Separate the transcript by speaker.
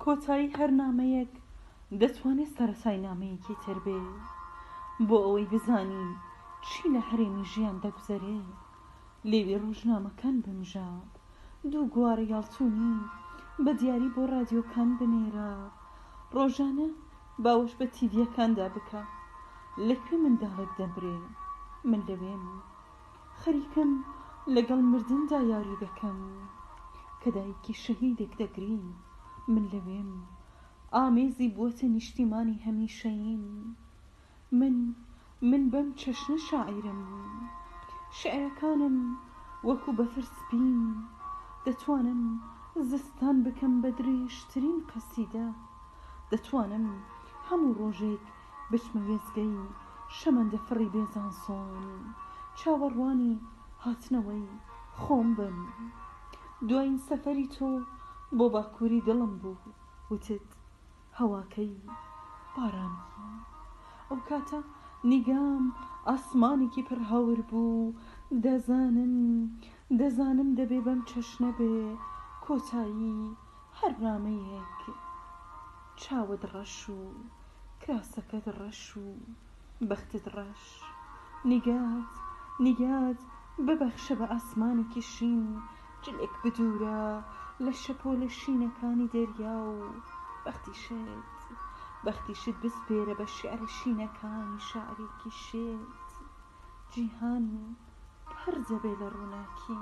Speaker 1: کۆتایی هەر نامەیەک دەتوانێت سەرەتای نامەیەکی تر بێ بۆ ئەوەی بزانی چی لە هەرێمی ژیان دەگوزەرێ. لێوی ڕۆژنامەکان بمژە، دوو گوارە یاڵتونی بە دیاری بۆ رادیۆکان بنێرە، ڕۆژانە باوەش بە تیڤیەکاندا بکە. لەکوێ منداڵێک دەمرێ، من لەوێم. خەریکم لەگەڵ مردندا یاری دەکەم، کە دایکی شەهیدێک دەگرین، من لەوێم. ئامێزی بووەتە نیشتیمانی هەمیشەییم. من بەم چەشنە شاعیرم، شێعرەکانم وەکو بەفرسپین، دەتوانم زستان بکەم بە درێژترین قەسیدە، دەتوانم هەموو ڕۆژێک بچمە وێزگەی شەمەندە فڕی بێزانسۆن، چاوەڕوانی هاتنەوەی خۆم بم. دوایین سەفەری تۆ بۆ باکووری دڵم بوو، وتت هەواکەی بارانی. ئەو کاتە نیگام ئاسمانێکی پڕ هەور بوو، دەزانم دەبێ بەم چەشنە بێ کۆتایی هەر نامەیەک. چاوت ڕەش و کراسەکەت ڕەش و بەختت ڕەش، نیگات ببەخشە بە ئاسمانێکی شین، جلێک بدورە لە شەپۆلە شینەکانی دەریا و بەختیشت بسپێرە بە شێعرە شینەکانی شاعرێکی شێت. جیهان پڕ دەبێ لە ڕووناکی